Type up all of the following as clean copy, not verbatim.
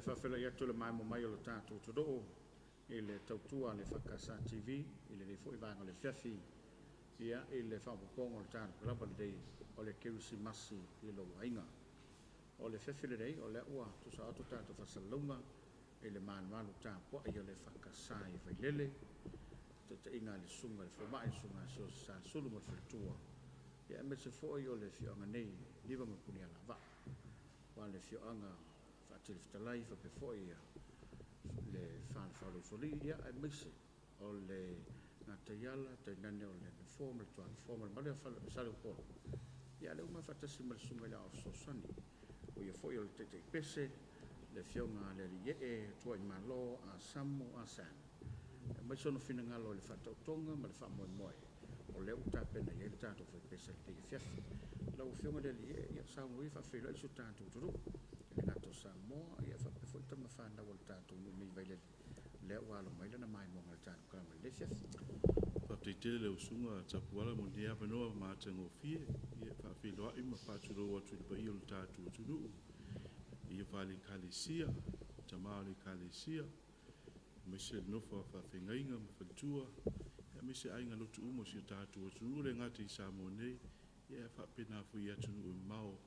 whawhela ia tule mai mo mai o le tātou toro i le tautua le whakasa TV i le fo i vanga le whiawhi ia i le whapopongo le tātou kalapa le dei o le kirisi masi i lo wainga. O le whiawhi le dei o le ua tusa atu tātou whasalunga i le manualu tāpua i o le whakasa i wailele te inga le sunga le whamai sunga so sa sulu mo whatua ia me se fo i o le whianga nei liwa mo puni ala wa wa le whianga whaatiri whatalai whape fo i le whanwhalu foli ia e mese o le ngā te iala te nane o le formal tuan formal male sale o ia le uma whatasi ma le sunga ia o sosani o ia fo i o le te pese le whianga le rie e tua i malo a samu a san mai sono fina ngalo le whatautonga ma le whamoemoe o leo tāpena i e le tātou whai pesa le tege whiawhi lau whionga le lie ia saungu i whawhelo i su tātou turu e ngato Samoa ia whapefo i tama whanau o le tātou mei vaile leo walo maila na mai monga le tātou kalama le whiawhi Whapte tele leo sunga tapuala mo ni awa noa mātango fie ia whawhiloa i ma whāturo atu i pai o le tātou turu ia whali kālesia tamao le kālesia Mese nofa whawhengainga ma whantua ia mese ainga lotu umo si o tātou o tunu le ngati i Samoa nei ia whapena fui atunu o mao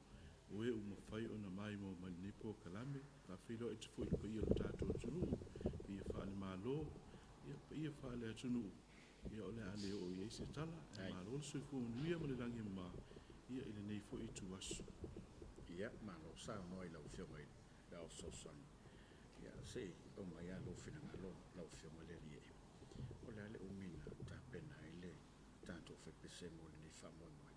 o e umo whai o na mai mo manipo kalame whawhilo e tufu i pai o le tātou o tunu ia whale malo ia whale atunu ia ole ale o i eise tala e malo le sui fu nuia mo le langi ma ia ile nei fo i tu asu ia malo sao noi lau whionga i lau sosani ia sei o mai a lo fina ngalo lau whionga le rie o le ale umina tāpena i le tātou whepese mo le nei whamoemoe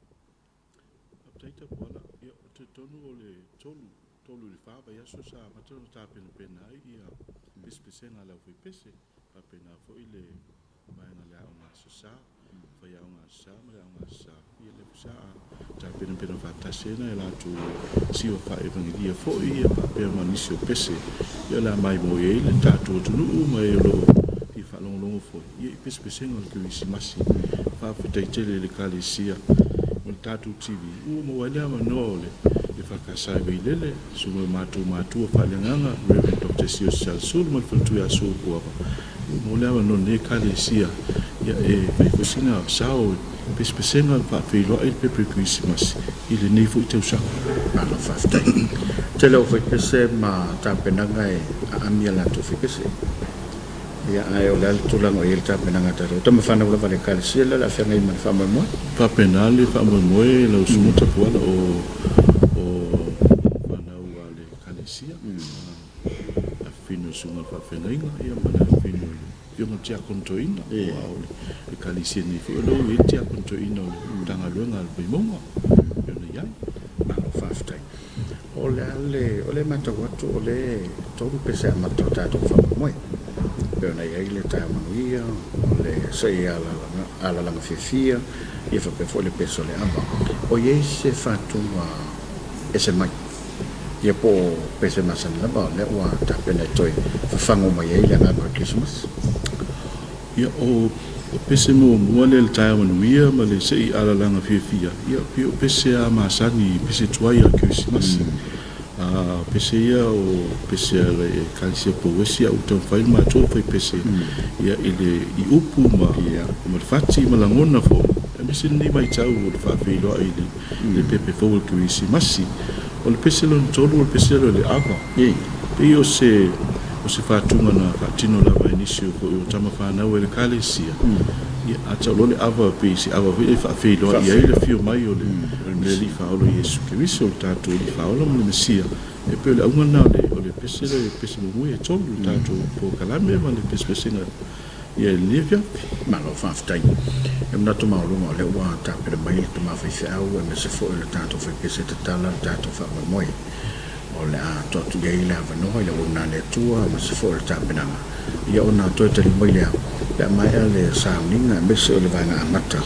Aptaita poala ia o te tonu o le tolu le whawa ia so sa matano tāpena pena ai ia pespesenga lau whepese tāpena fo i le maenga le au ngā sasa whai au ngā sasa ma le au ngā sasa ia le pusa tāpena pena whatasena e la tu siwa wha evangelia fo i ia pāpea manisi o pese ia la mai mo e le tātou tunu ma e lo i whalongolongo fo ia i pespesenga o le kiwisi masi whawhitaitele le kālesia o le tātou TV ua mo walea manoa o le whakasai veilele sunga mātua whaelenganga Reverend Dr. Sio Salsul ma le whantu ia so kuapa mo lea manoa ne kālesia ia e whaifosina sao pespesenga whawhiloa i le pepe Christmas i le nei fo i tausanga Malo whaftai te leo whaipese ma tāpenanga e a amia lanto whaipese ia ai o le tulang o i le tāpenanga taro tama whanau la vale kālesia la whianga i mani whamoemoe Papenale whamoemoe lau sumuta puala o whanau a le kālesia a whino sunga whawhengainga ia mana whino Yonga tia kontoina o le kālesia ni whi o lau e tia kontoina o le tangaluenga al paimonga yona iai Malo whaftai o le matau atu o le toru pese a matau tātou whamoemoe Pena iai le tāmanuia o le sai ala langa whiawhia ia whapefo le peso le ava o iei se whatunga e se mai ia po pese masani lava le ua tāpena e toi whawhango mai iai le ngākua Christmas ia o pese mo mua le tāmanuia ma le sei ala langa whiawhia ia o pese a masani pese tuai a Christmas pese ia o pese le kalisia poesia o tau whai mātua whai pese ia i upu ma le whati ma langona fo pese ni mai tau o le whawhiloa i le pepe fo o kiwisi masi o le pese lo tolu o le pese lo le ava pe o se whatunga na whatino lava inisio fo o tama whanau e le kalisia ia ata lo le ava pe si ava hui e whawhiloa ia i le fio mai o le li whaolo Iesu Kirisi o le tātou li whaolo mo le Mesia e pe o le aungana o le pese le pese mumui e tolu le tātou po kalame ma le pese pesenga ia e lia whiapi Malo whaftai e mna tu maurunga o le ua tāpere mai le tuma whaiwhau e me se fo i le tātou whaipese te tala le tātou whamoemoe o le a totu iai le avanoa i le una le tua ma se fo i le tāpenanga ia ona toi tali mai lea Pea mai a le sauninga me se o le vanga amata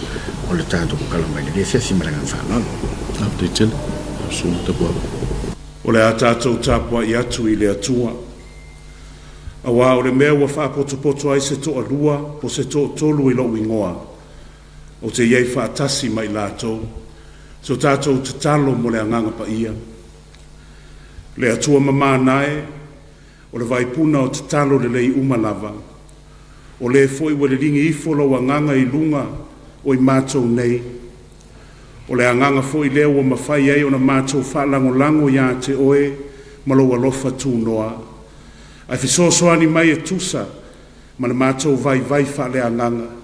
o le tātou kalamai le whiawhi maranga whanalo Apte tele sumuta puala O le a tātou tāpua i atu i le atua. A wā o le mea ua whaapoto ai se toa lua po se toa tolu i lo ingoa. O te iei whaatasi mai lātou. So tātou te talo mo le anganga pa ia. Le atua mamānae o le vaipuna o te talo le lei umalava. O le foi wa le ringi ifolo wa nganga I lunga o I mātou nei. O le anganga foi leo o mawhai ai o na mātou whalango lango ia te oe malo alofa tū noa. Ai fisosoani mai e tusa ma le mātou vai whale anganga.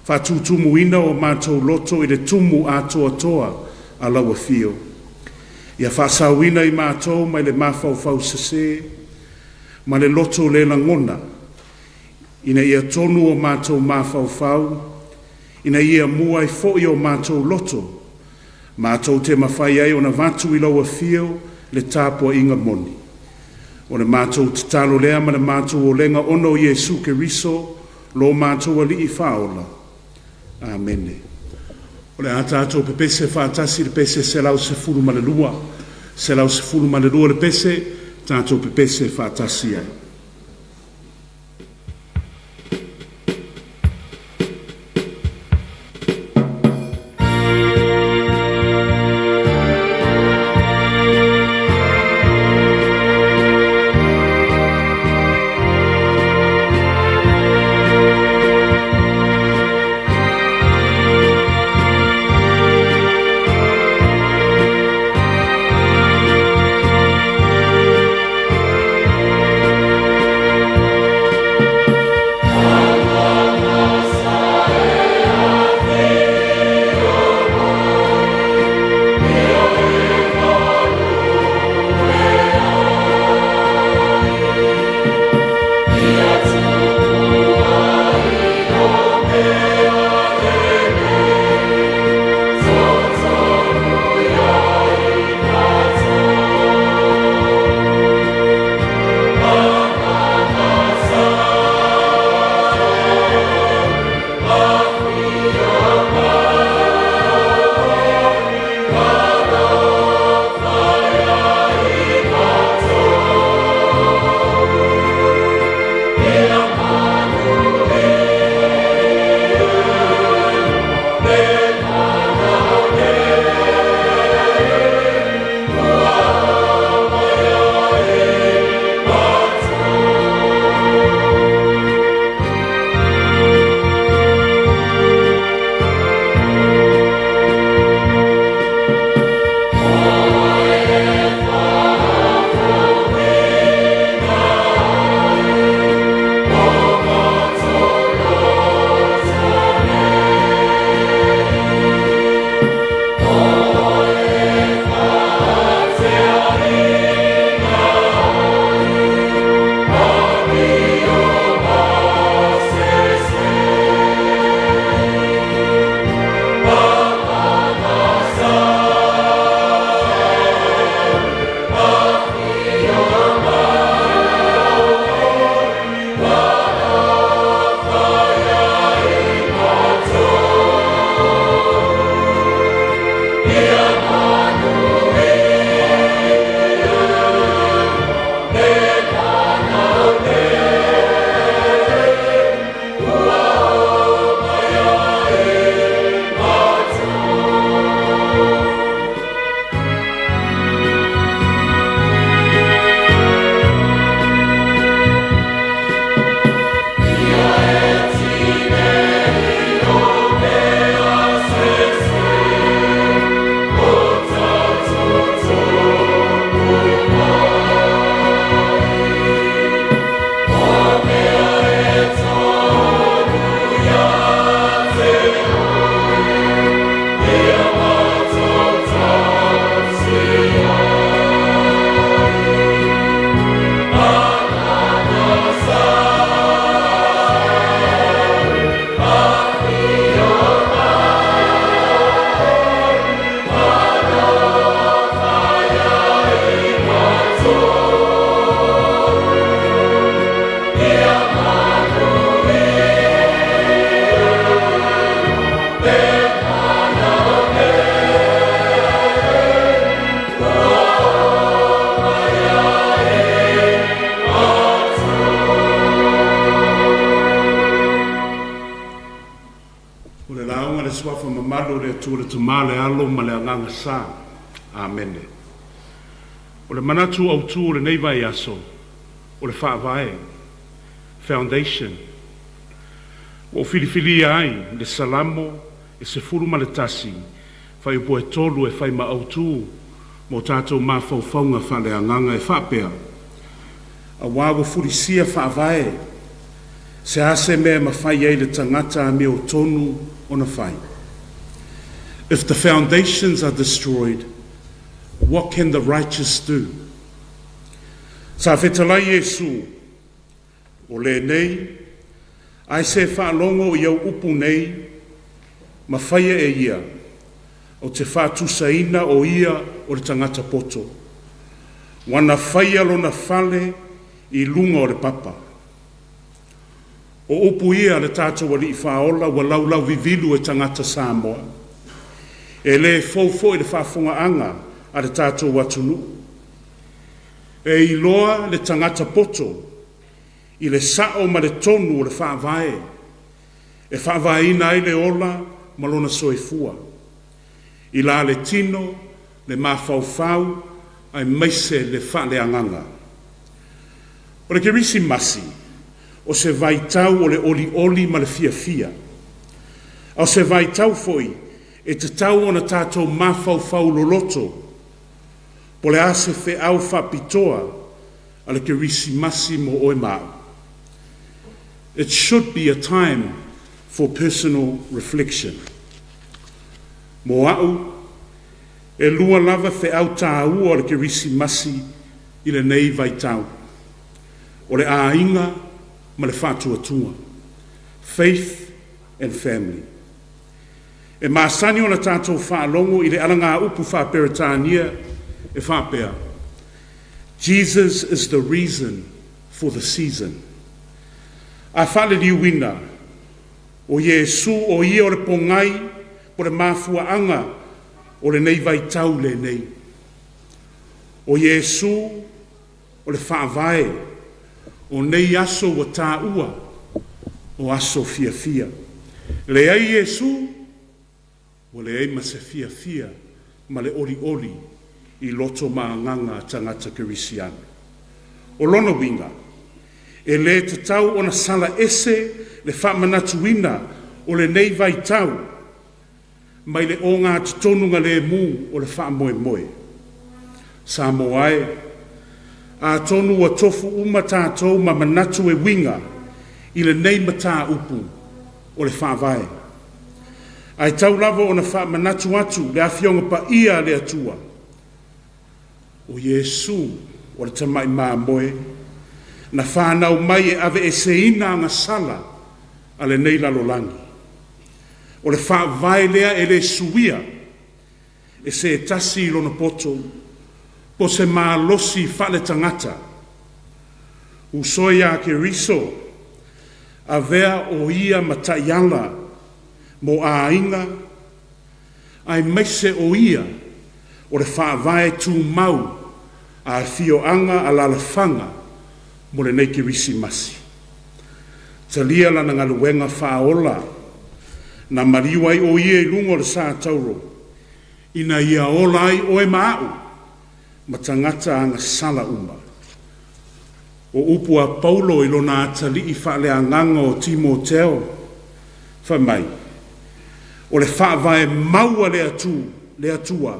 Whātūtumu ina o mātou loto I le tumu atoa toa a laua fio. Ia whasawina I mātou mai le mawhau sase, ma le loto le langona. Ina ia tonu o mātou mawhau, ina ia mua I foi o mātou loto. Mātou te mawhai ai o na vatu I laua fio le tāpua inga moni. O le mātou te talo lea ma le mātou o lenga ono Iesu Keriso, lo mātou ali I whaola. Amene. O le atato pe pese whaatasi le pese se lau se fulu ma le lua. Se lau se fulu ma le lua le pese, tato pe pese whaatasi ai. tu le tamale alo ma le anganga sa. Amene. O le manatu au tu le nei vai aso. o le whaavae, foundation. O filifili ai, le salamo, e se furu ma le tasi, whai upo e tolu e whai ma autu, mo tātou mā whauwhaunga whale anganga e whapea. A wawa furisia whaavae, se ase mea ma whai ei le tangata a me o tonu o na whai. If the foundations are destroyed, what can the righteous do? Sa whetalai Yesu, o le nei, ai se whaalongo i au upu nei, ma whaia e ia, o te whātusaina o ia o le tangata poto. Wana whaia lo na whale i lunga o le papa. O upu ia le tātou wali i whaola wa laulau vivilu e tangata Samoa. E le fōfo i le whaafonga anga a le tātou watunu. E i loa le tangata poto i le sao ma le tonu o le whaavae. E whaavae ina i le ola ma lona soifua. I la le tino, le mawhauwhau, ai maise le whaale anganga. O le kerisi masi, o se vaitau o le oli ma le fia. O se vaitau foi, e te tau o na tātou mawhauwhau loloto, po le ase fe au whapitoa, a le kerisi masi mo oe mau. It should be a time for personal reflection. Mo au, e lua lava fe au tāu o le kerisi masi i le nei vaitau. O le ainga ma le whātuatua. Faith and family. E māsani o na tātou whaalongo i le alanga upu whaperetania e whapea. Jesus is the reason for the season. A whale liuina o Yesu o ia o le pongai o le mafua anga o le nei vaitau le nei. O Yesu o le whaavae o nei aso wa tāua o aso fia. Le ai Yesu o le ai mase fia ma le oli i loto maanganga tangata kerisiana. O lona winga, e le te tau o na sala ese le whamanatuina o le nei vaitau mai le o ngā titonunga le mu o le wha moe. Sa moae, a tonu wa tofu uma tātou ma manatu e winga i le nei mata upu o le whaavae. Ai tau lava o na wha manatu atu le awhionga pa ia le atua. O Yesu o le tamai mā moe, na whanau mai e ave e seina ngā sala a le nei lalolangi. O le whaavae lea e le suia, e se e tasi lona poto, po se mā losi whale tangata. Usoia ke riso, a vea o ia mataiala, mo a inga, ai meise o ia, o le whaavae tū mau, a fioanga a lalafanga, mo le nei ke risi masi. Talia lana ngaluenga whaola, na mariwai o ia i lungo le sa tauro, ina ia olai o e maau, ma tangata anga sala uma. O upu a Paulo i lona atali i whaale anganga o Timoteo, whamai, o le whaavae maua le atua,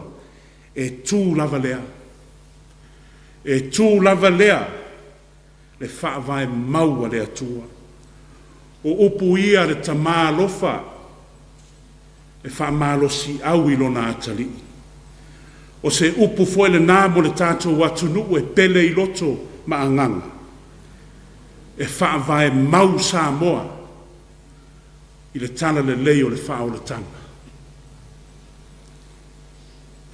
e tū lava lea. E tū lava lea, le whaavae maua le atua. O upu ia le tamā lofa, e whaamalosi au i lona atali. O se upu foi le nā mo le tātou watunu e pele i loto maanganga. E whaavae mau sa moa, i le tala le leo le whao le tanga.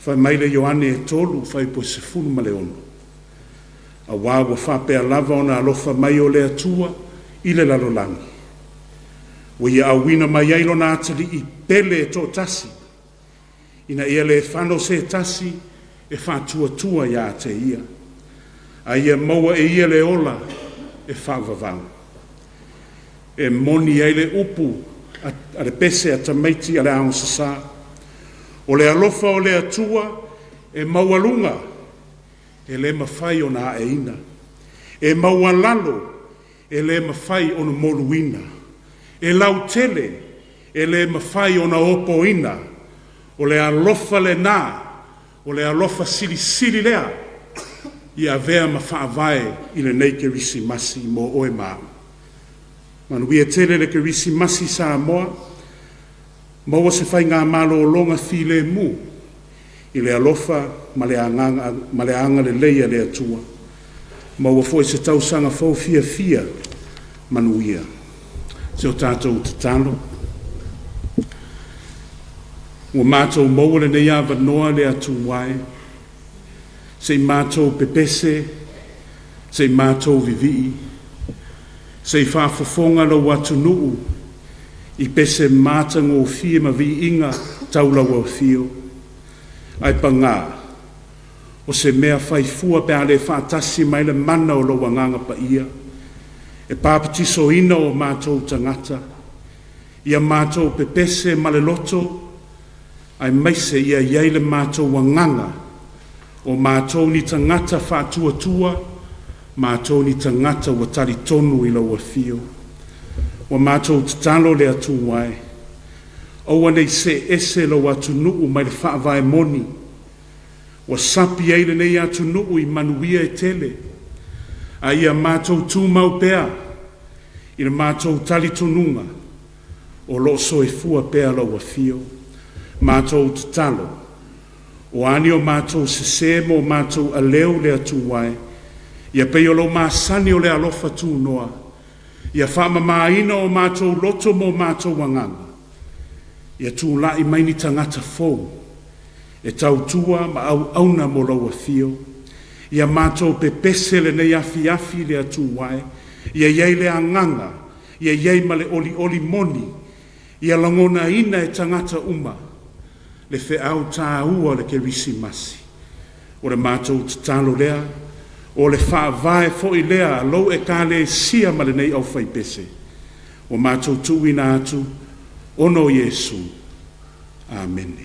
Whai maile Ioane e tolu, whai po se funu ma le ono. A wawa whapea lava ona alofa mai o le atua, i le lalolangi. Wa ia awina mai ailo na atali i pele e tō tasi. Ina ia le whano se tasi e whātua ia te ia. A ia maua e ia le ola e whāwawang. E moni ai le upu a le pese a tamaiti a le aon sasa. O le alofa o le atua e maualunga e le mawhai o na e ina. E maua lalo, e le mawhai o na moluina. E lau tele, e le mawhai o na opoina. O le alofa le nā, o le alofa sili sili lea, ia vea mawhaavae i le nei kerisi masi mo oe maa. Manuia tele le kerisi masi sa moa, maua se whai ngā malo o longa file mu, i le alofa ma le anga le leia le atua. Maua foi se tausanga fau fia fia, manuia. Se o tātou te talo. Ua mātou maua le nei awa noa le atu wai, se mātou pepese, se mātou vivi, se whaafofonga lo watu nuu, i pese mātanga o fia ma vi inga taulawa o fio. Ai pangā, o se mea whaifua pe ale whaatasi mai le mana o lo wanganga pa ia, e pāpatiso ina o mātou tangata, ia mātou pepese ma le loto, ai maise ia iai le mātou wanganga, o mātou ni tangata whātua-tua, mātou ni tangata wa tari tonu i lau fio. Wa mātou tatalo le atu wai. Aua nei se ese lau atu nuu mai le whaavae moni. Wa sapi eile nei atu nuu i manuia e tele. A ia mātou tūmau pea, i le mātou tali tonunga, o lo so e fua pea lau fio. Mātou tatalo. O ani o mātou se semo o mātou a leo le atu wai. Ia pei o lo māsani o le alofa tū noa. Ia whaama māina o mātou loto mo mātou wanganga. Ia tū lai maini tangata fōu. E tau tua ma au auna mo laua fio. Ia mātou pepese le nei afi afi le atu wai. Ia iei le anganga. Ia iei ma le oli oli moni. Ia langona ina e tangata uma. Le fe au tā ua le ke risi masi. O le mātou tatalo lea, o le whaavae fo i lea, lo e ka le sia ma le nei au whaipese. O mātou tuina atu, ono Yesu. Amen.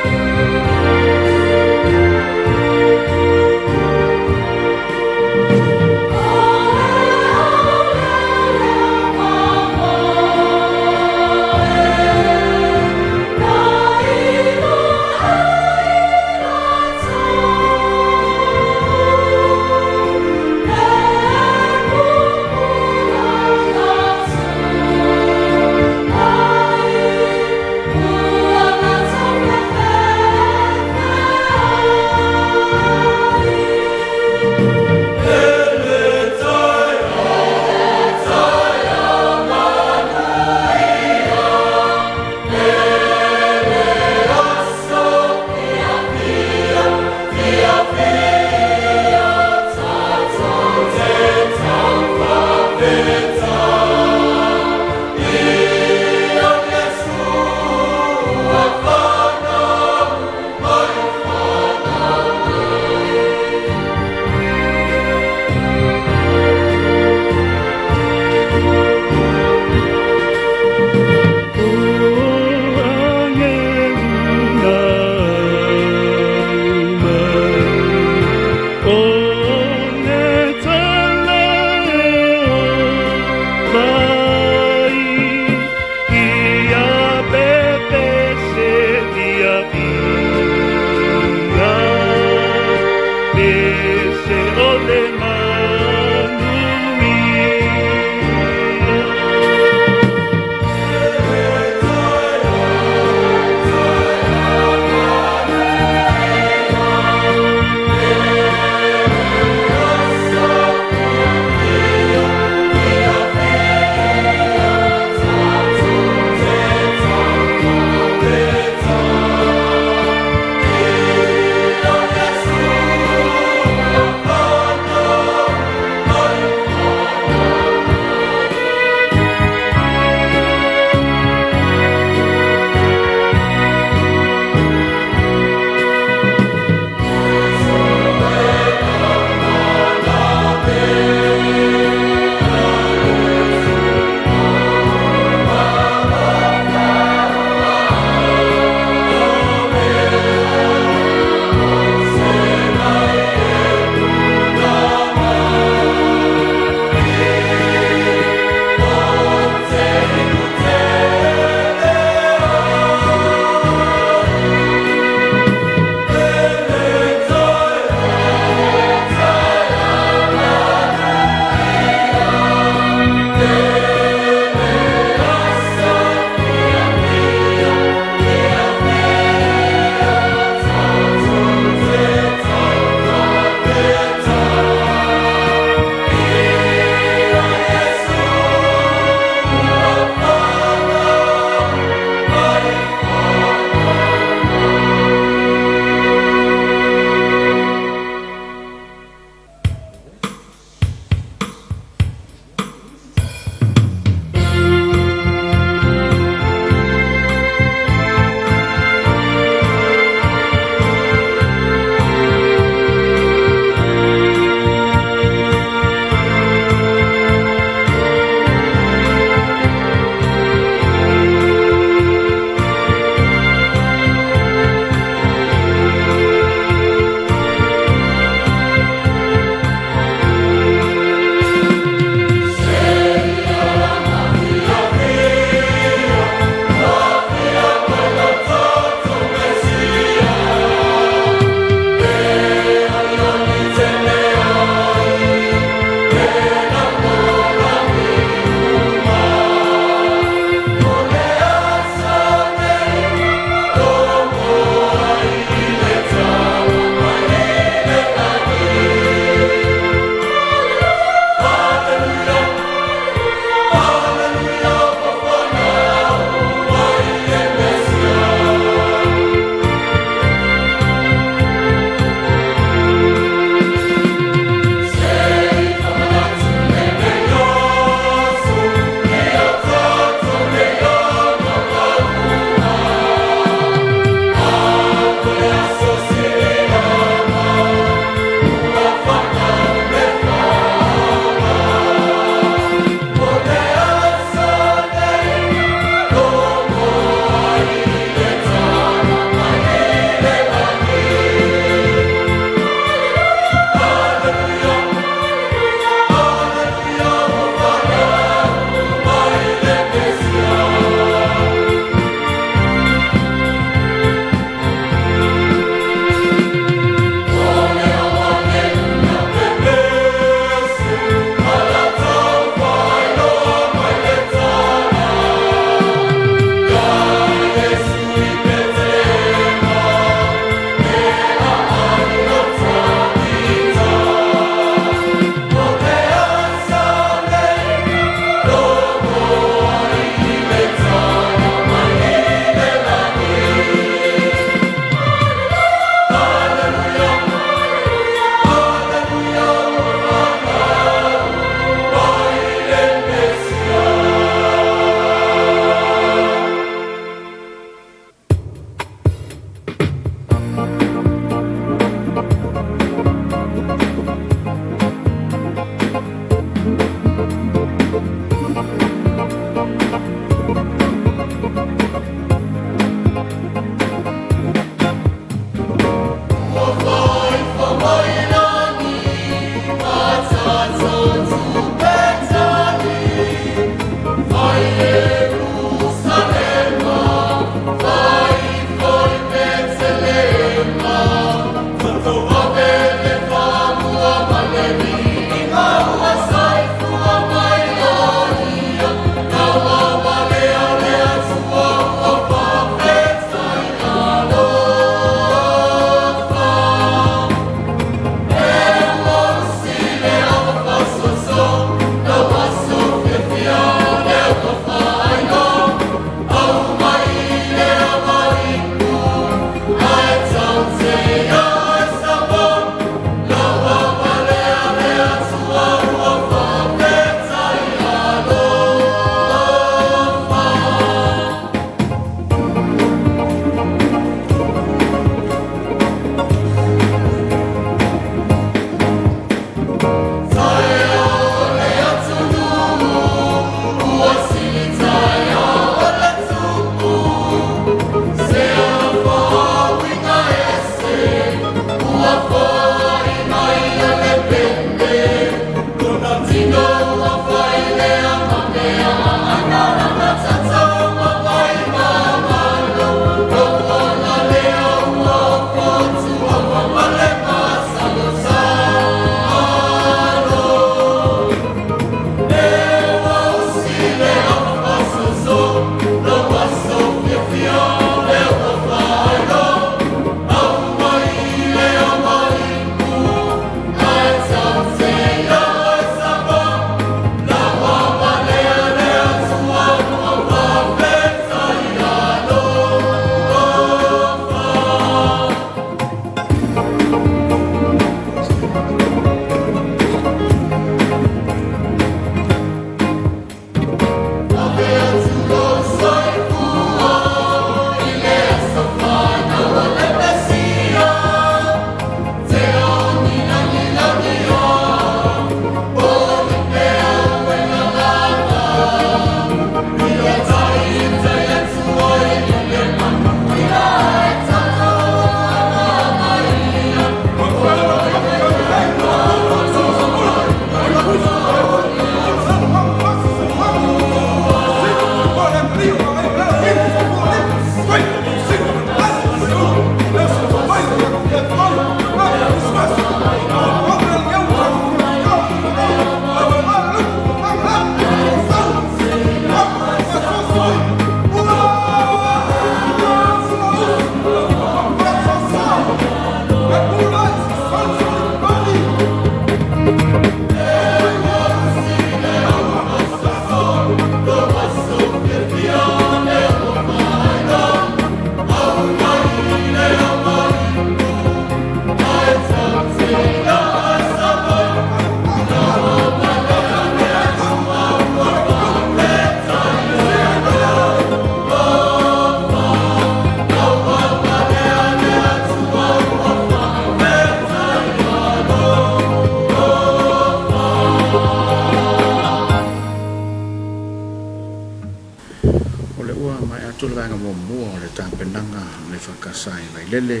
tulanga mo mo le ta penanga le fakasai mai lele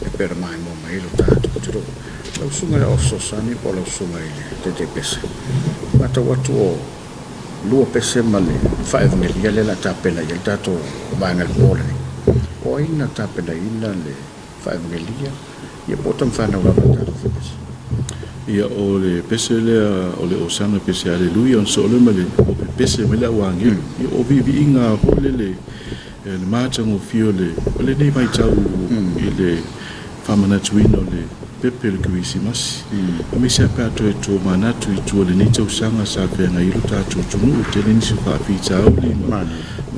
e per mai mo mai lo tanto tutto lo sunga o sosani po lo sunga ile te pese mata watu luo pese male fa evangeli le la ta pena il tato banga pole o ina ta pena ina le fa evangelia e potom fa na wa tato pese ia o le pese le o le osana pese aleluia on so le male o pese mele wangi ia o vivi inga ho le le mātango fio o le nei mai tau I le whamanatuina o le pepe le Kirisimasi. A me se apea to e tō manatu I tua le nei tau sanga sa whenga I lo tātou tunu o te nini se whawhita au li ma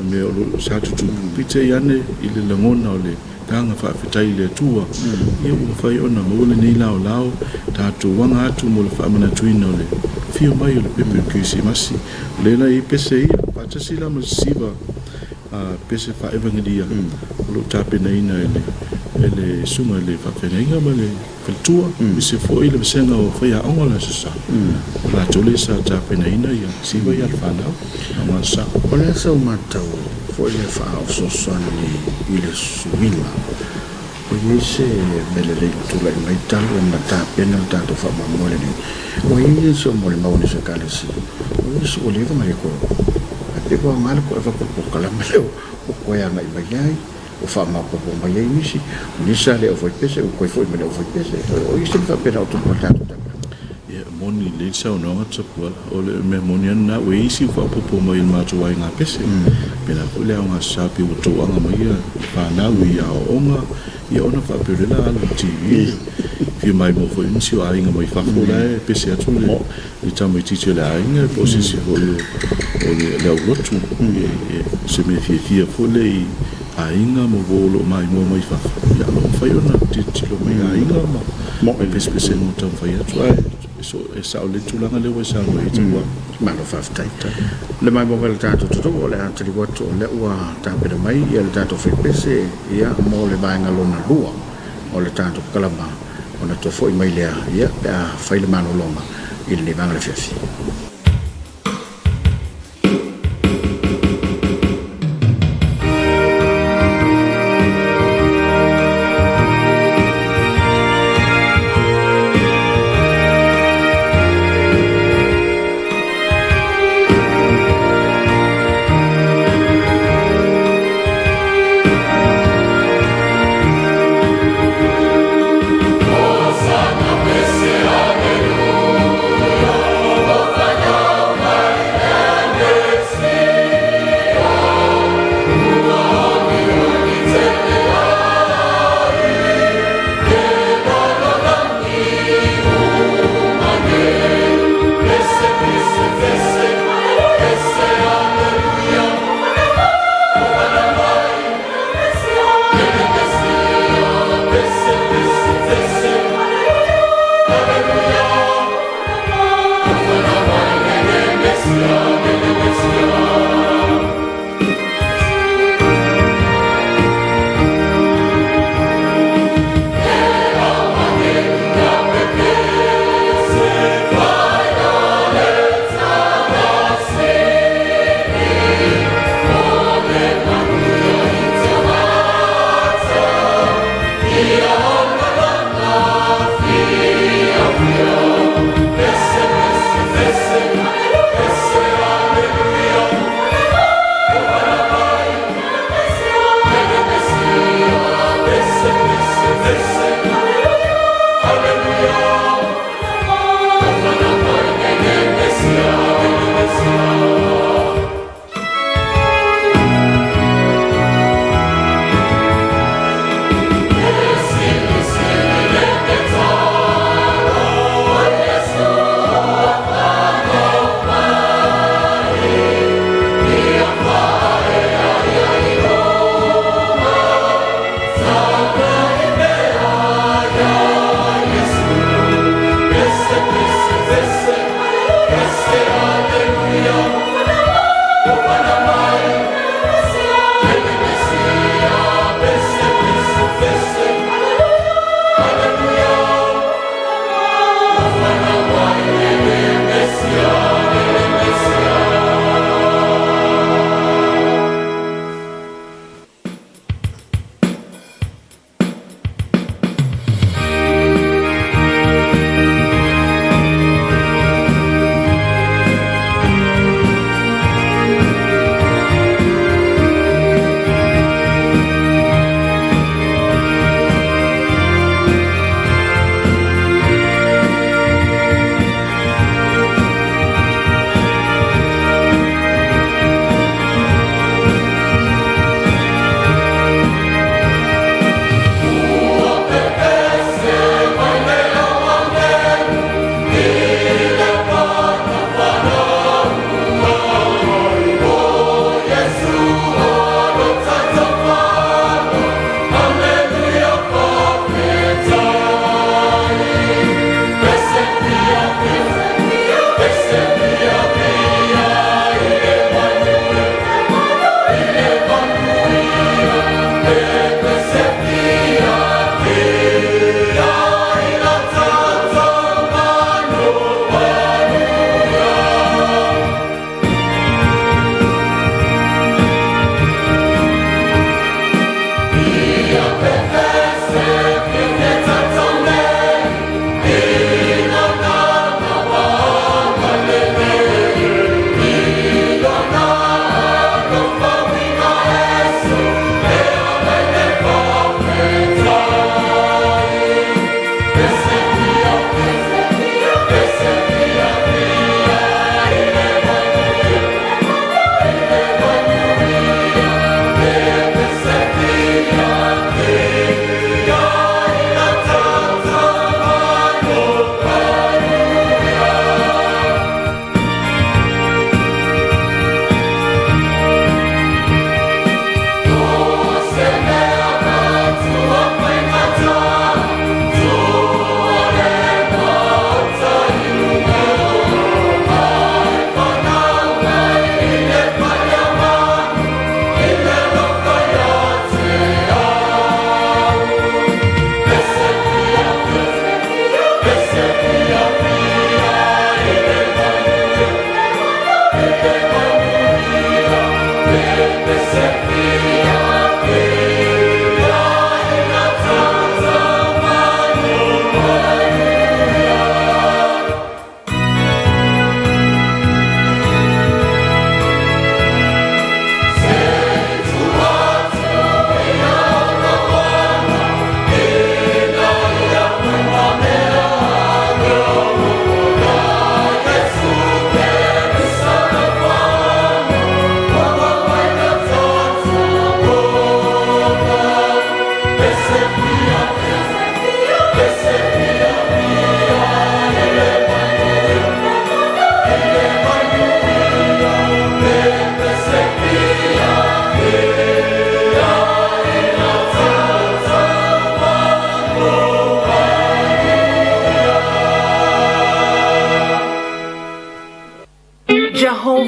me o lo sa tutu pite I ane I le langona o le kanga whawhitai le tua. Ia ua whai ona mo le nei lao lao tātou wanga atu mo le whamanatuina o le fio mai o le pepe le Kirisimasi. Lela I pese ia, patasi la ma siva pese whaevangiria lo tāpena ina ele sunga le whawhenga ma le whaltua mi se fo I le masenga o whaia onga la sasa la tole sa tāpena ina ia siva ia le whanau a ngā sa O le asa o matau fo I le wha o sosani I le suinga o I se mele le tula I mai talu e matapena o tātou whamamole ni o I se o mole mauni se kalesi o I se o lewa mai ko e kua mala ko e whakapokala maleo o koe anga I mai ai o whamapopo mai ai nisi o nisa le o foi pese o koe foi mele o foi pese o I se le whapena o tupu tātou ia moni le sao noa tapua o le me moni ana o isi whapopo mai il mātua I ngā pese pena ko le au ngā sapi o toanga mai ia whanau I a o onga ia ona whaperela ala TV Fia mai mo foi nisi o ainga mai whafola e pese atu le tamai titi o le ainga po sisi o le au lotu se me fia fole I ainga mo volo mai mo mai whafola ia lo whai ona titi lo mai ainga mo e pese no tam whai atu so e sao le tulanga le wa sao e tua malo whaftai le mai mo le tātou tutu o le atari watu o le ua tāpera mai ia le tātou whaipese ia mo le vaenga lona lua o le tātou kalama o na tofo I mai lea ia pe a whaile mano longa I le vanga le whiawhi. Hosanna, blessed, hallelujah.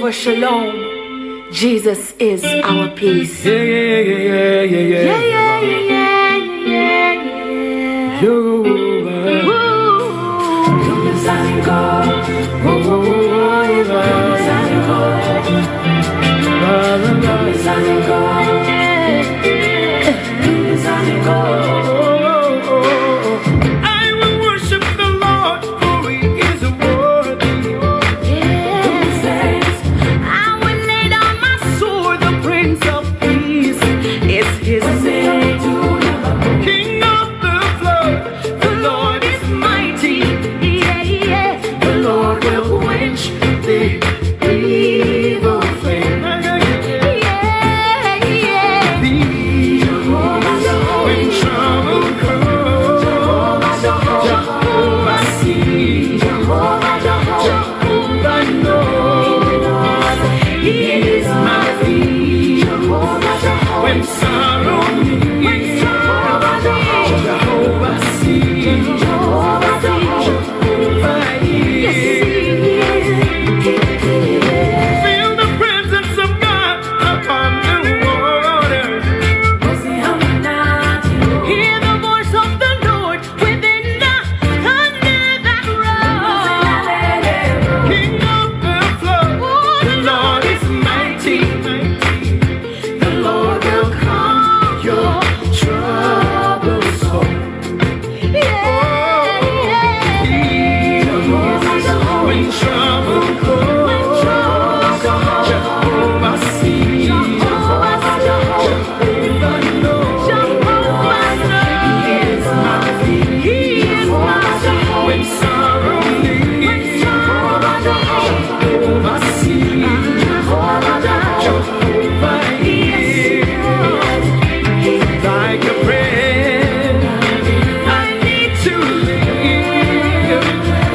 Jehovah Shalom. Jesus is our peace. Yeah, yeah, yeah, yeah, yeah, yeah. Yeah, yeah, yeah, yeah, yeah. Jehovah. I will worship the Lord, for He is worthy. I will lay down my sword, the Prince of Peace is His name. King of the flood, The Lord is mighty, yeah, yeah. The Lord will quench the evil flame. Yeah, yeah. when trouble comes, Jehovah sees, Jehovah knows, He is my peace. When sorrow meets, Jehovah sees, Jehovah hears. Feel the presence of God upon the water. Hear the voice of the Lord within the thunder that roars. King of the flood, the Lord is mighty. The Lord will calm your troubles home. Yeah, yeah. When trouble comes, Jehovah sees, Jehovah knows, He is my peace. When sorrow leaves, Jehovah sees, Jehovah hears. Like a friend, I need to live.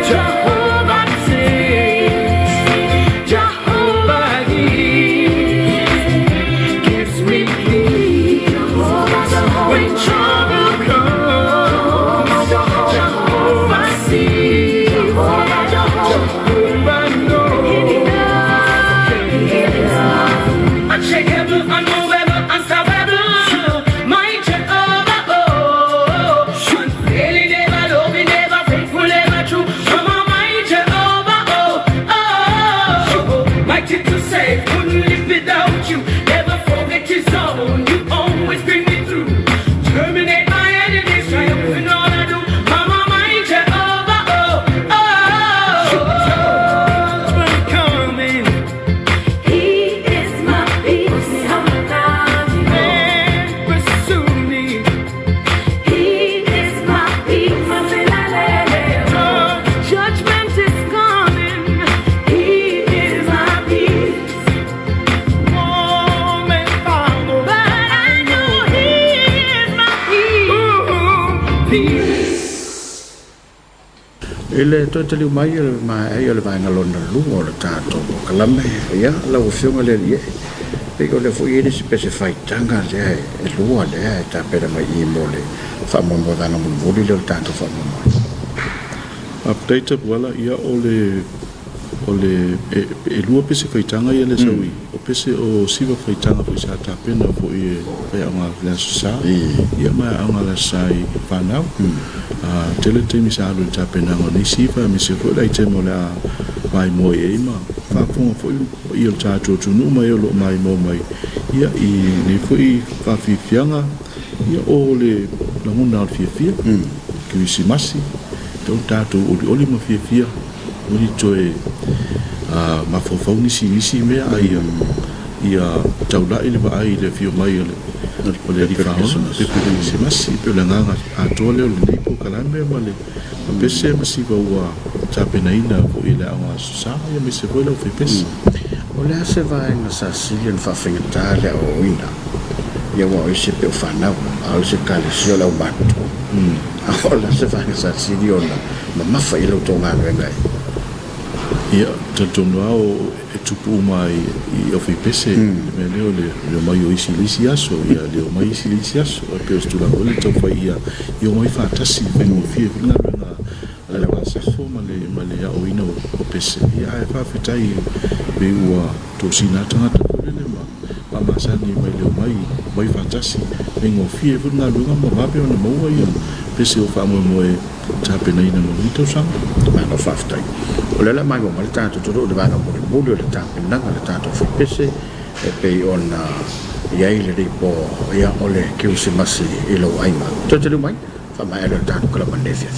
Jehovah saves, Jehovah hears, gives me peace. When trouble comes, Jehovah sees, Jehovah knows. Unshakable, unmovable, unstoppable, my Jehovah, oh, unfailing, never loving, never faithful, never true. Come on, my Jehovah, oh, mighty to save, couldn't live without you. Never forget His own, you always bring me through. Terminate my enemies, triumph in all I do. Come on, my Jehovah, judgment coming. He is my peace. And pursue me. He is my peace. Judgment is coming. He is my peace. Warm and follow. But I know He is my peace. Peace. Ele to te liu mai ele mai ai ele vai ngalona lu o le tato kalame ia la o fionga le ie pe ko le fo ie si pese fai tanga le e lu o le ta pera mai I mole fa mo mo dana mo boli le tato fa mo update wala ia ole e lua pese faitanga ia le sawi o pese o siva faitanga po sa ta pena po e anga la sa ia mai anga la sai panau tele te misa lo ta pena ngoni siva mi se ko dai te mo la mai mo e ma fa fo i o ta tu no mai lo mai mo mai ia I ni fo I fa fi fianga ia ole la mona fi ki si masi to ta tu oli mo fi Uri toe mafofau nisi mea ai ia taula ile ba ai le fio mai o le rifa pe pe se masi pe le nganga a tole o le lipo kalame male pese masi va ua tapena ina o ile anga sa ia me se vola fe pese o le se vai na sa silien fa finga le o ina ia wa se pe fa na o se kale se la batu o la se vai sa silien na mafa ile to nga ngai ia tatono ao e tupu mai I ofi pese me leo le mai o isi lisi aso ia leo mai isi lisi aso a pe stula ole to fa ia io mai fa tasi pe mo fie vinga le wa safo ma le ya o ina o pese ia e fa fitai be ua to sina tanga ta le ma masani mai le mai fatasi me ngo fie fu na lunga ma ba pe ona mo ia pese o fa mo e tape na ina mo to sam ma no fa fitai o le mai mo le tanto to de bana mo le tape na le tanto fu pese e pe ona ia ile ripo ia ole ke usi masi ilo aima to te mai fa mai le tanto kala manefia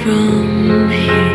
from here.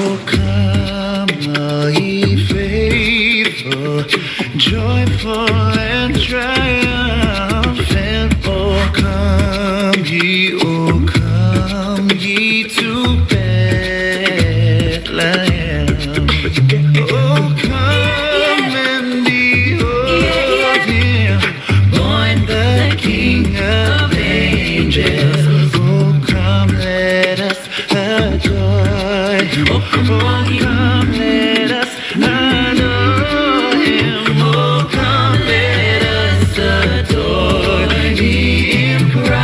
Oh, come, all ye faithful, joyful and triumphant. Oh, come ye to Bethlehem. Oh, come and behold him, born the King of angels. Oh, come, let us adore him. Oh, come, let us adore him. Oh, come, let us adore him, Christ.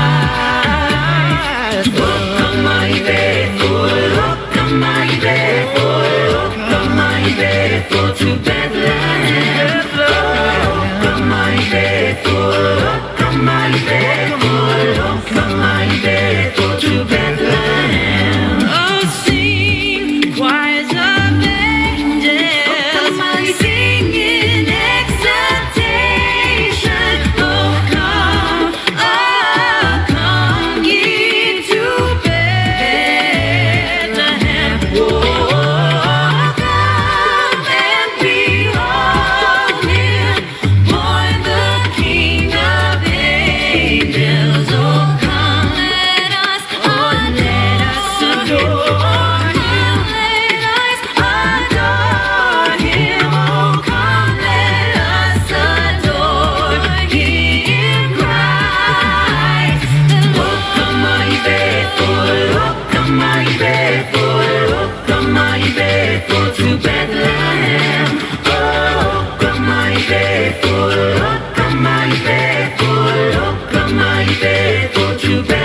Oh, come, my faithful. Oh, come, my faithful. Oh, come, my faithful to Bethlehem. Oh, come, my faithful. Oh, come, my faithful. Oh, come, my faithful to Bethlehem. Oh, sing choirs of angels, singing exultation. Oh, come ye to Bethlehem. Oh, come and behold him, born the King of angels. Oh, come, let us adore him. Let us adore him. Oh, come, let us adore him, Christ. Oh, come, my faithful. Oh, come, my faithful. Oh, come, my faithful to Bethlehem. Oh, come, my faithful. Oh, come, my faithful. Oh, come, my faithful to Bethlehem.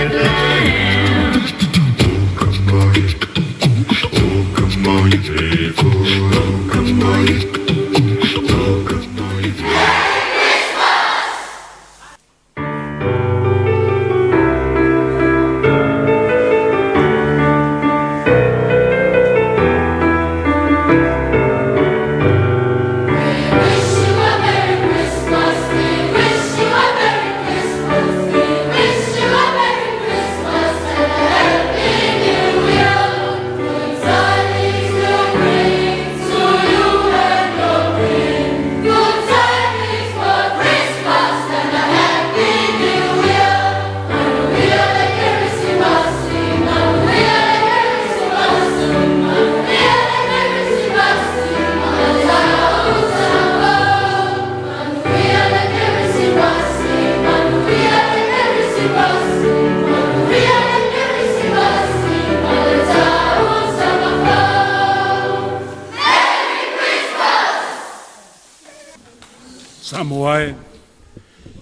Samoae,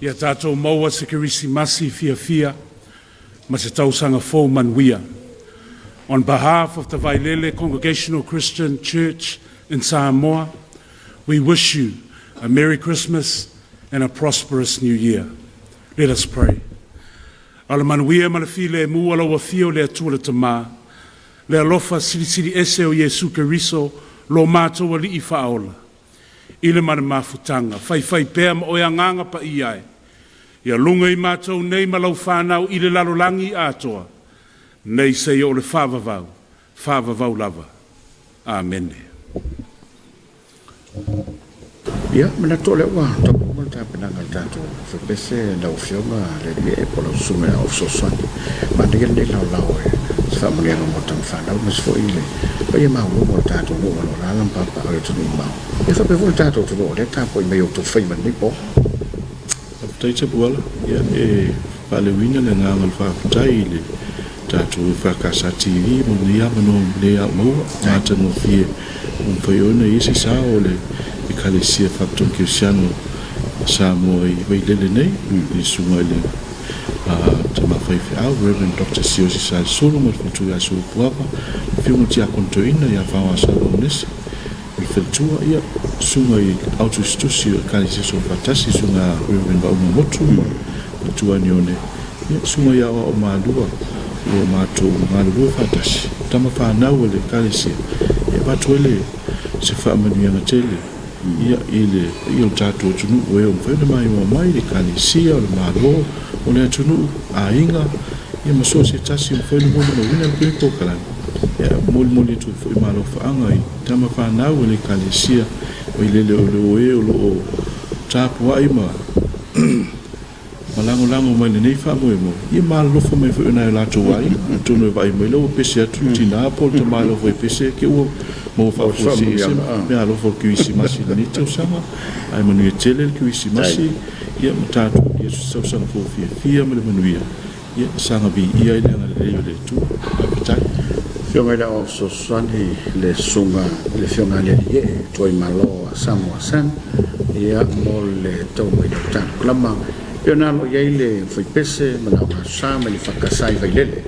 ia tātou maua se Kirisimasi fia ma se tausanga fōu manuia. On behalf of the Vailele Congregational Christian Church in Samoa, we wish you a Merry Christmas and a prosperous New Year. Let us pray. Ala manuia ma le file mua la wafio le atua le tamā, le alofa sirisiri ese o Yesu Keriso lo mātou ali I whaola. Ile mana mafutanga, fai pēr ma oia nganga pa iai. Ia lunga I mātou nei ma lau whanau I le lalolangi atoa. Nei sei o le whawavau lava. Amen. Ia, mana tō le wā, tō mana tā penanga tātou, whapese lau whioma le e pola sume au soswani. Ma te gana lau lau e, se whamunianga mo tam whanau, mas fo ile. Pa ia mau mo tātou mo wano rālam papa o le tunu I mau. Ia whapevo le tātou tunu o le tāpo I mei o tō whaiman ni po. Taita puala, ia e palewina le ngāngal whakatai le tātou whakasa TV, mo nia mano le a maua, tāta no fie, whaiona isi sā o le I kalesia whakton Kirsiano Samoa I wailele nei, I sunga le te mawhaiwhi au, Reverend Dr. Siosi Sal Solo, mo whutu ia suru puapa, whiunga tia kontoina ia whawa salo nesi, I whutua ia sunga I autostusi o kalesia so whatasi, sunga Reverend Bauma Motu, whutua nione, ia sunga ia o maalua, o mātou maalua whatasi, tama whanau le kalesia, ia watu ele se whaamanuianga tele, ia ile o tātou tunu o e o mwhaina mai o mai le kalesia o le mālo o le tunu a inga ia maso se tasi o mwhaina mwana mawina le kwenko kalani muli tu fo imalo fa anga I tama fa na le kalesia o ile o lo tapu ai ma malango mai nei fa mo I malo fo mai fo na la to ai tu no vai mai lo pese tu tina po te malo fo pese ke o mo fa fo si me alo fo ki si masi ni tu sama ai manu tele ki si masi ia mutatu ia so fo fia me manuia ia sanga bi ia ile na le tu apitai Fionga ila o so swani le sunga le fionga le ye toi malo Samoa san ia mo le tau mai le tau klama Pena lo ia ile foi pese mana o sa me le fakasai vai lele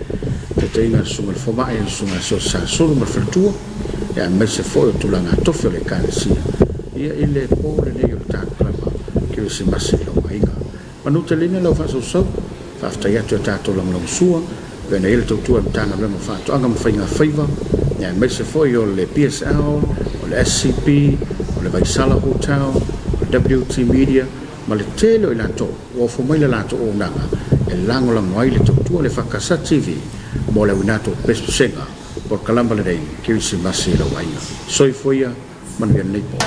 te teina sunga le foma e sunga so sa solo ma fretua e me se foi tu langa tofio le kansia ia ile po le le tau klama que se masi lo mainga manu te lina lo fa so after ya tu tato long sua Pena ele tautua mtanga le mo fa to anga mo fainga faiva ya me se foi o le PSL o le SCP o le Vaisala Hotel o WT Media ma le tele o le lato o fo mai le lato o nanga e lango la mai le tautua le Fakasa TV mo le winato pesenga por kalamba le dei ki si masi lo waina soi foia man bien nei po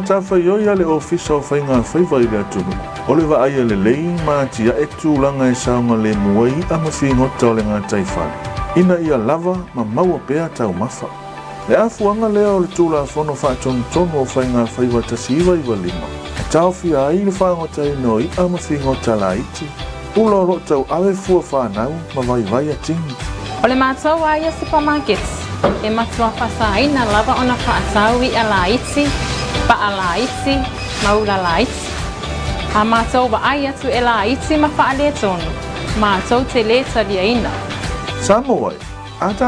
Tafa yo ya le ofisa o fainga faiva I le atunu. O le va aia le lei ma tia e tūlanga e saunga le muai a mawhingota o le ngā taifani. Ina ia lava ma maua pēa tau mafa. Le afuanga lea o le tūla whono whaatonu tonu o fainga faiva tasiwa iwa lima. E tau fia ai le whaangota I noi a mawhingota la iti. Ulo ro tau awe fua whanau ma vai a tingi. O le mātou aia supermarkets. E matua whasaina lava o na whaasau I a la iti. Pa ala iti, maula la iti. A mātou wa ai atu e la iti ma whaale tonu. Mātou te le tali aina. Samoa, ata